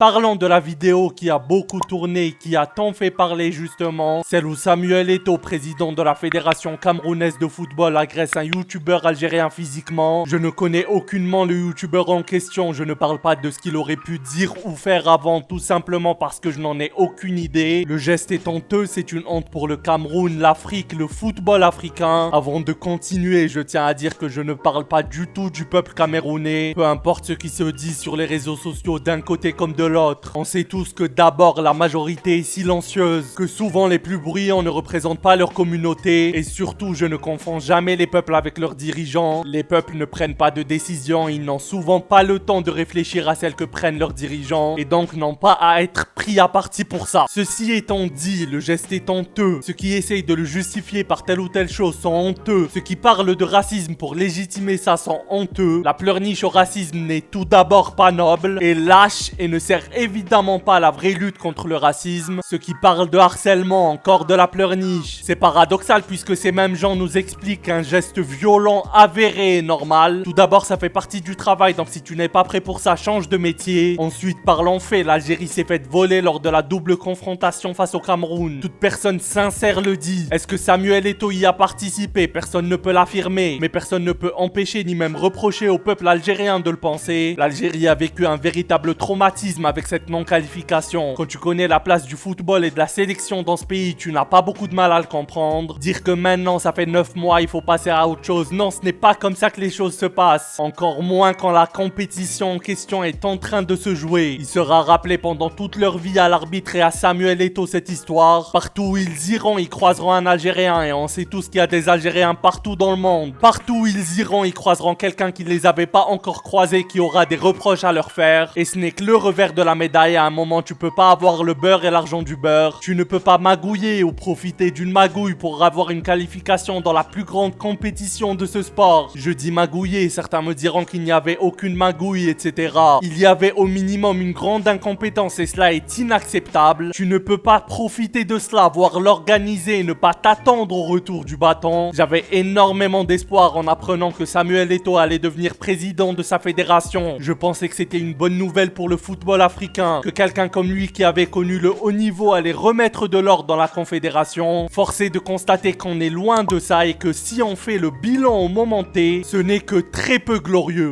Parlons de la vidéo qui a beaucoup tourné, qui a tant fait parler justement, celle où Samuel Eto'o, président de la fédération camerounaise de football, agresse un youtubeur algérien physiquement. Je ne connais aucunement le youtubeur en question, je ne parle pas de ce qu'il aurait pu dire ou faire avant, tout simplement parce que je n'en ai aucune idée. Le geste est honteux, c'est une honte pour le Cameroun, l'Afrique, le football africain. Avant de continuer, je tiens à dire que je ne parle pas du tout du peuple camerounais, peu importe ce qui se dit sur les réseaux sociaux d'un côté comme de l'autre. On sait tous que d'abord la majorité est silencieuse, que souvent les plus bruyants ne représentent pas leur communauté, et surtout je ne confonds jamais les peuples avec leurs dirigeants. Les peuples ne prennent pas de décision, ils n'ont souvent pas le temps de réfléchir à celles que prennent leurs dirigeants, et donc n'ont pas à être pris à partie pour ça. Ceci étant dit, le geste est honteux, ceux qui essayent de le justifier par telle ou telle chose sont honteux, ceux qui parlent de racisme pour légitimer ça sont honteux. La pleurniche au racisme n'est tout d'abord pas noble, et lâche et ne sert évidemment pas à la vraie lutte contre le racisme. Ceux qui parlent de harcèlement, encore de la pleurniche. C'est paradoxal puisque ces mêmes gens nous expliquent qu'un geste violent, avéré est normal. Tout d'abord, ça fait partie du travail, donc si tu n'es pas prêt pour ça, change de métier. Ensuite, parlons fait, l'Algérie s'est faite voler lors de la double confrontation face au Cameroun. Toute personne sincère le dit. Est-ce que Samuel Eto'o y a participé? Personne ne peut l'affirmer, mais personne ne peut empêcher ni même reprocher au peuple algérien de le penser. L'Algérie a vécu un véritable traumatisme avec cette non-qualification. Quand tu connais la place du football et de la sélection dans ce pays, tu n'as pas beaucoup de mal à le comprendre. Dire que maintenant ça fait 9 mois, il faut passer à autre chose. Non, ce n'est pas comme ça que les choses se passent. Encore moins quand la compétition en question est en train de se jouer. Il sera rappelé pendant toute leur vie à l'arbitre et à Samuel Eto'o cette histoire. Partout où ils iront, ils croiseront un Algérien, et on sait tous qu'il y a des Algériens partout dans le monde. Partout où ils iront, ils croiseront quelqu'un qui ne les avait pas encore croisés, qui aura des reproches à leur faire. Et ce n'est que le revers de la médaille. À un moment, tu peux pas avoir le beurre et l'argent du beurre. Tu ne peux pas magouiller ou profiter d'une magouille pour avoir une qualification dans la plus grande compétition de ce sport. Je dis magouiller, certains me diront qu'il n'y avait aucune magouille, etc. Il y avait au minimum une grande incompétence et cela est inacceptable. Tu ne peux pas profiter de cela, voire l'organiser et ne pas t'attendre au retour du bâton. J'avais énormément d'espoir en apprenant que Samuel Eto'o allait devenir président de sa fédération. Je pensais que c'était une bonne nouvelle pour le football africain, que quelqu'un comme lui qui avait connu le haut niveau allait remettre de l'ordre dans la confédération. Force est de constater qu'on est loin de ça et que si on fait le bilan au moment T, ce n'est que très peu glorieux.